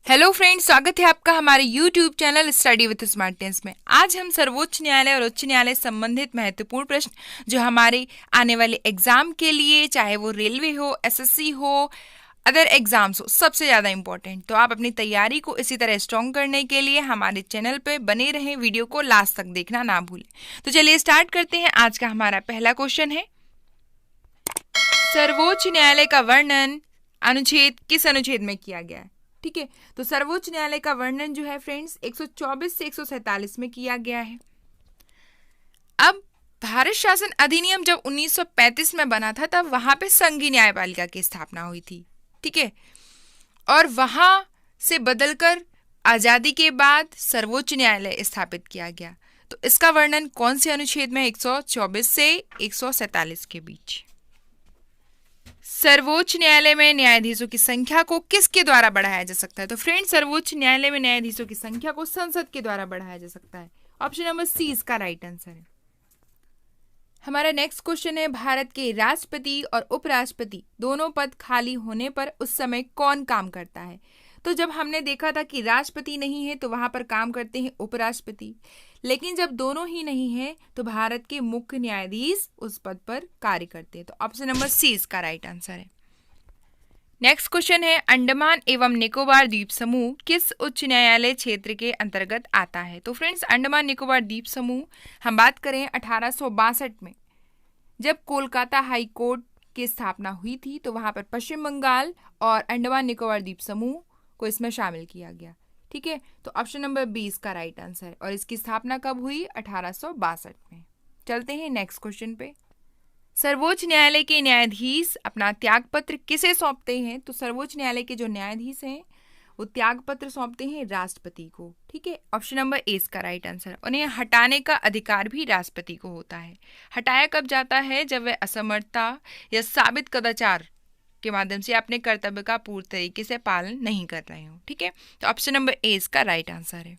Hello friends, स्वागत है आपका हमारे YouTube channel study with smart tense में। आज हम सर्वोच्च न्यायालय और उच्च न्यायालय संबंधित महत्वपूर्ण प्रश्न जो हमारे आने वाले एग्जाम के लिए, चाहे वो रेलवे हो, एसएससी हो, अदर एग्जाम्स हो, सबसे ज़्यादा इंपॉर्टेंट। तो आप अपनी तैयारी को इसी तरह स्ट्रॉन्ग करने के लिए हमारे चैनल पे बने रहें, वीडियो को लास्ट तक देखना ना भूलें। तो चलिए स्टार्ट करते हैं। आज का हमारा पहला क्वेश्चन है, सर्वोच्च न्यायालय का वर्णन अनुच्छेद किस अनुच्छेद में किया गया है? ठीक है, तो सर्वोच्च न्यायालय का वर्णन जो है फ्रेंड्स 124 से 147 में किया गया है। अब भारत शासन अधिनियम जब 1935 में बना था तब वहां पे संघीय न्यायपालिका की स्थापना हुई थी। ठीक है, और वहां से बदलकर आजादी के बाद सर्वोच्च न्यायालय स्थापित किया गया। तो इसका वर्णन कौन से अनुच्छेद में? 124 से 147 के बीच। सर्वोच्च न्यायालय में न्यायाधीशों की संख्या को किसके द्वारा बढ़ाया जा सकता है? तो फ्रेंड्स, सर्वोच्च न्यायालय में न्यायाधीशों की संख्या को संसद के द्वारा बढ़ाया जा सकता है। ऑप्शन नंबर सी इसका राइट आंसर है। हमारा नेक्स्ट क्वेश्चन है, भारत के राष्ट्रपति और उपराष्ट्रपति दोनों पद खाली होने पर उस समय कौन काम करता है? तो जब हमने देखा था कि राष्ट्रपति नहीं है तो वहां पर काम करते हैं उपराष्ट्रपति, लेकिन जब दोनों ही नहीं है तो भारत के मुख्य न्यायाधीश उस पद पर कार्य करते हैं। तो ऑप्शन नंबर सी इसका राइट आंसर है। नेक्स्ट क्वेश्चन है, अंडमान एवं निकोबार द्वीप समूह किस उच्च न्यायालय क्षेत्र के अंतर्गत आता है? तो फ्रेंड्स, अंडमान निकोबार द्वीप समूह हम बात करें 1862 में जब कोलकाता हाई कोर्ट की स्थापना हुई थी तो वहां पर पश्चिम बंगाल और अंडमान निकोबार द्वीप समूह को इसमें शामिल किया गया। ठीक है, तो ऑप्शन नंबर 20 का राइट आंसर है। और इसकी स्थापना कब हुई? 1862 में। चलते हैं नेक्स्ट क्वेश्चन पे। सर्वोच्च न्यायालय के न्यायाधीश अपना त्यागपत्र किसे सौंपते हैं? तो सर्वोच्च न्यायालय के जो न्यायाधीश हैं वो त्यागपत्र सौंपते हैं राष्ट्रपति को। ठीक है, ऑप्शन नंबर ए इसका राइट आंसर है। उन्हें हटाने का अधिकार भी राष्ट्रपति को होता है। हटाया कब जाता है? जब वह असमर्थता या साबित कदाचार के माध्यम से अपने कर्तव्य का पूर्ण तरीके से पालन नहीं कर रहे हो। ठीक है, तो ऑप्शन नंबर ए इसका राइट आंसर है।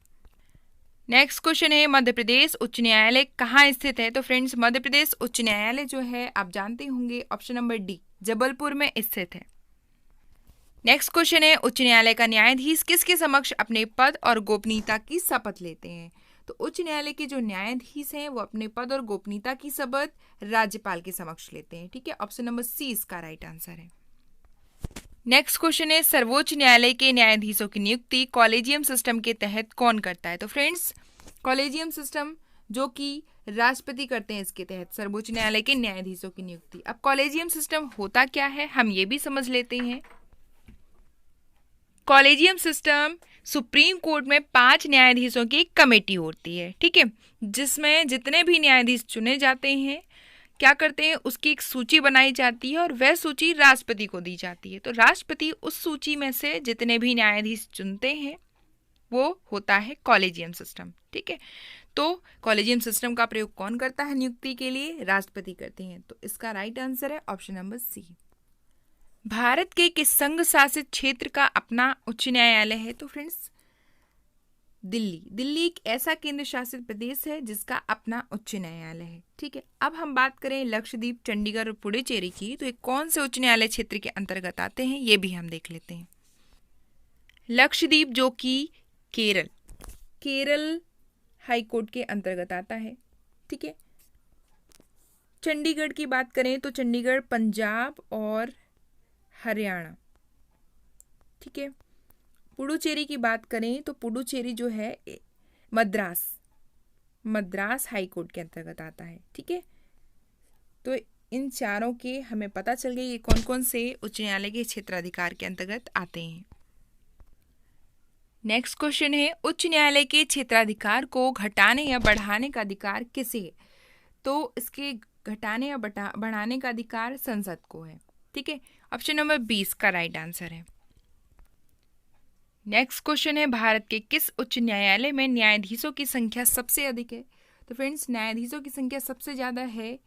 नेक्स्ट क्वेश्चन है, मध्य प्रदेश उच्च न्यायालय कहाँ स्थित है? तो फ्रेंड्स, मध्य प्रदेश उच्च न्यायालय जो है आप जानते होंगे, ऑप्शन नंबर डी जबलपुर में स्थित है। नेक्स्ट क्वेश्चन है, उच्च न्यायालय का न्यायाधीश किसके समक्ष अपने पद और गोपनीयता की शपथ लेते हैं? तो उच्च न्यायालय के जो न्यायाधीश हैं वो अपने पद और गोपनीयता की शपथ राज्यपाल के समक्ष लेते हैं। ठीक है, ऑप्शन नंबर सी इसका राइट आंसर है। नेक्स्ट क्वेश्चन है, सर्वोच्च न्यायालय के न्यायाधीशों की नियुक्ति कॉलेजियम सिस्टम के तहत कौन करता है? तो फ्रेंड्स, कॉलेजियम सिस्टम जो कि राष्ट्रपति करते हैं, इसके तहत सर्वोच्च न्यायालय के न्यायाधीशों की नियुक्ति। अब कॉलेजियम सिस्टम होता क्या है हम ये भी समझ लेते हैं। कॉलेजियम सिस्टम सुप्रीम कोर्ट में 5 न्यायाधीशों की एक कमेटी होती है। ठीक है, जिसमें जितने भी न्यायाधीश चुने जाते हैं क्या करते हैं, उसकी एक सूची बनाई जाती है और वह सूची राष्ट्रपति को दी जाती है। तो राष्ट्रपति उस सूची में से जितने भी न्यायाधीश चुनते हैं वो होता है कॉलेजियम सिस्टम। ठीक है, तो कॉलेजियम सिस्टम का प्रयोग कौन करता है नियुक्ति के लिए? राष्ट्रपति करते हैं। तो इसका राइट आंसर है ऑप्शन नंबर सी। भारत के किस संघ शासित क्षेत्र का अपना उच्च न्यायालय है? तो फ्रेंड्स, दिल्ली एक ऐसा केंद्र शासित प्रदेश है जिसका अपना उच्च न्यायालय है। ठीक है, अब हम बात करें लक्षद्वीप, चंडीगढ़ और पुडुचेरी की, तो ये कौन से उच्च न्यायालय क्षेत्र के अंतर्गत आते हैं ये भी हम देख लेते हैं। लक्षद्वीप जो कि केरल हाई कोर्ट के अंतर्गत आता है। ठीक है, चंडीगढ़ की बात करें तो चंडीगढ़ पंजाब और हरियाणा। ठीक है, पुडुचेरी की बात करें तो पुडुचेरी जो है मद्रास हाई कोर्ट के अंतर्गत आता है। ठीक है, तो इन चारों के हमें पता चल गया ये कौन कौन से उच्च न्यायालय के क्षेत्राधिकार के अंतर्गत आते हैं। नेक्स्ट क्वेश्चन है, उच्च न्यायालय के क्षेत्राधिकार को घटाने या बढ़ाने का अधिकार किसे है? तो इसके घटाने या बढ़ाने का अधिकार संसद को है। ठीक है, ऑप्शन नंबर 20 का राइट आंसर है। नेक्स्ट क्वेश्चन है, भारत के किस उच्च न्यायालय में न्यायाधीशों की संख्या सबसे अधिक है? तो फ्रेंड्स, न्यायाधीशों की संख्या सबसे ज्यादा है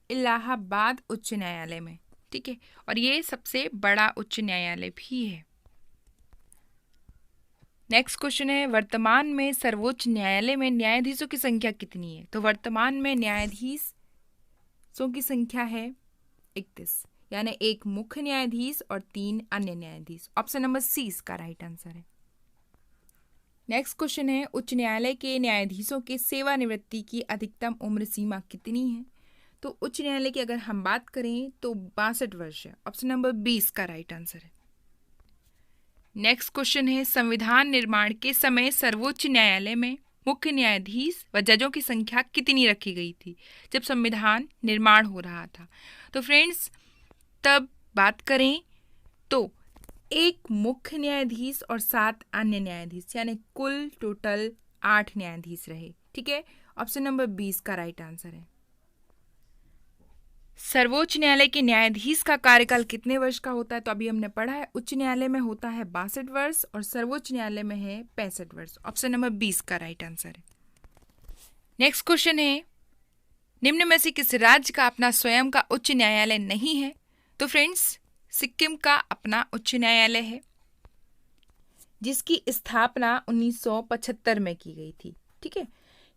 इलाहाबाद उच्च न्यायालय में। ठीक है, और ये सबसे बड़ा उच्च न्यायालय भी है। नेक्स्ट क्वेश्चन है, वर्तमान में सर्वोच्च न्यायालय में न्यायाधीशों की संख्या कितनी है? तो वर्तमान में न्यायाधीशों की संख्या है 31। यानी एक मुख्य न्यायाधीश और 3 अन्य न्यायाधीश। ऑप्शन नंबर सी इसका राइट आंसर है। नेक्स्ट क्वेश्चन है, उच्च न्यायालय के न्यायाधीशों की सेवानिवृत्ति की अधिकतम उम्र सीमा कितनी है? तो उच्च न्यायालय की अगर हम बात करें तो 62 वर्ष है। ऑप्शन नंबर बी इसका राइट आंसर है। नेक्स्ट क्वेश्चन है, संविधान निर्माण के समय सर्वोच्च न्यायालय में मुख्य न्यायाधीश व जजों की संख्या कितनी रखी गई थी जब संविधान निर्माण हो रहा था? तो फ्रेंड्स, तब बात करें तो एक मुख्य न्यायाधीश और 7 अन्य न्यायाधीश, यानी कुल टोटल 8 न्यायाधीश रहे। ठीक है, ऑप्शन नंबर 20 का राइट आंसर है। सर्वोच्च न्यायालय के न्यायाधीश का कार्यकाल कितने वर्ष का होता है? तो अभी हमने पढ़ा है, उच्च न्यायालय में होता है 62 वर्ष और सर्वोच्च न्यायालय में है 65 वर्ष। ऑप्शन नंबर 20 का राइट आंसर है। नेक्स्ट क्वेश्चन है, निम्न में से किस राज्य का अपना स्वयं का उच्च न्यायालय नहीं है? तो फ्रेंड्स, सिक्किम का अपना उच्च न्यायालय है जिसकी स्थापना 1975 में की गई थी। ठीक है,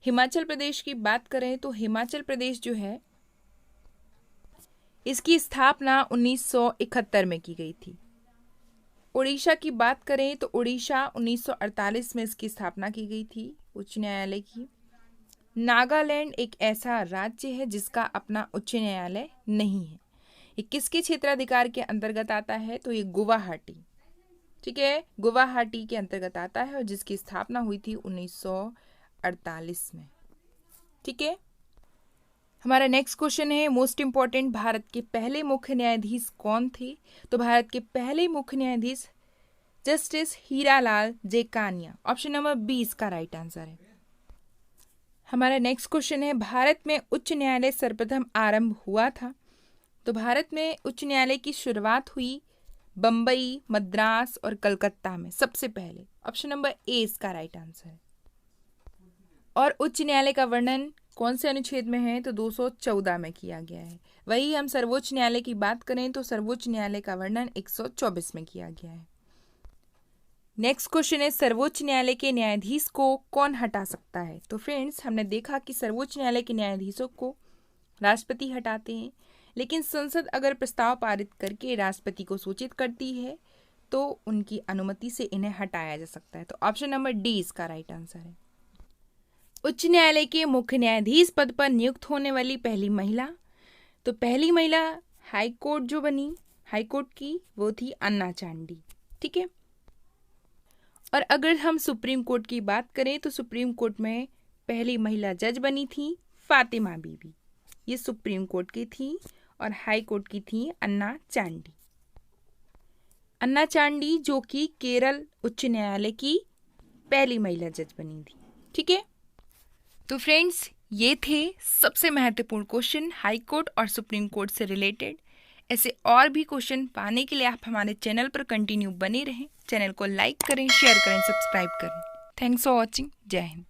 हिमाचल प्रदेश की बात करें तो हिमाचल प्रदेश जो है इसकी स्थापना 1971 में की गई थी। उड़ीसा की बात करें तो उड़ीसा 1948 में इसकी स्थापना की गई थी उच्च न्यायालय की। नागालैंड एक ऐसा राज्य है जिसका अपना उच्च न्यायालय नहीं है। ये किसके क्षेत्राधिकार के अंतर्गत आता है? तो ये गुवाहाटी, ठीक है, गुवाहाटी के अंतर्गत आता है और जिसकी स्थापना हुई थी 1948 में। ठीक है, हमारा नेक्स्ट क्वेश्चन है, मोस्ट इंपॉर्टेंट, भारत के पहले मुख्य न्यायाधीश कौन थे? तो भारत के पहले मुख्य न्यायाधीश justice Hiralal Jekania. Option number 20 का राइट आंसर है। हमारा नेक्स्ट क्वेश्चन है, भारत में उच्च न्यायालय सर्वप्रथम आरंभ हुआ था? तो भारत में उच्च न्यायालय की शुरुआत हुई बम्बई, मद्रास और कलकत्ता में सबसे पहले। ऑप्शन नंबर ए इसका राइट आंसर है। और उच्च न्यायालय का वर्णन कौन से अनुच्छेद में है? तो 214 में किया गया है। वही हम सर्वोच्च न्यायालय की बात करें तो सर्वोच्च न्यायालय का वर्णन 124 में किया गया है। नेक्स्ट क्वेश्चन है, सर्वोच्च न्यायालय के न्यायाधीश को कौन हटा सकता है? तो फ्रेंड्स, हमने देखा कि सर्वोच्च न्यायालय के न्यायाधीशों को राष्ट्रपति हटाते हैं, लेकिन संसद अगर प्रस्ताव पारित करके राष्ट्रपति को सूचित करती है तो उनकी अनुमति से इन्हें हटाया जा सकता है। तो ऑप्शन नंबर डी इसका राइट आंसर है। उच्च न्यायालय के मुख्य न्यायाधीश पद पर नियुक्त होने वाली पहली महिला? तो पहली महिला हाईकोर्ट जो बनी हाईकोर्ट की, वो थी अन्ना चांडी। ठीक है, और अगर हम सुप्रीम कोर्ट की बात करें तो सुप्रीम कोर्ट में पहली महिला जज बनी थी फातिमा बीबी। ये सुप्रीम कोर्ट की थी और हाई कोर्ट की थी अन्ना चांडी। अन्ना चांडी जो कि केरल उच्च न्यायालय की पहली महिला जज बनी थी। ठीक है, तो फ्रेंड्स, ये थे सबसे महत्वपूर्ण क्वेश्चन हाई कोर्ट और सुप्रीम कोर्ट से रिलेटेड। ऐसे और भी क्वेश्चन पाने के लिए आप हमारे चैनल पर कंटिन्यू बने रहें। चैनल को लाइक करें, शेयर करें, सब्सक्राइब करें। Thanks for watching. जय हिंद।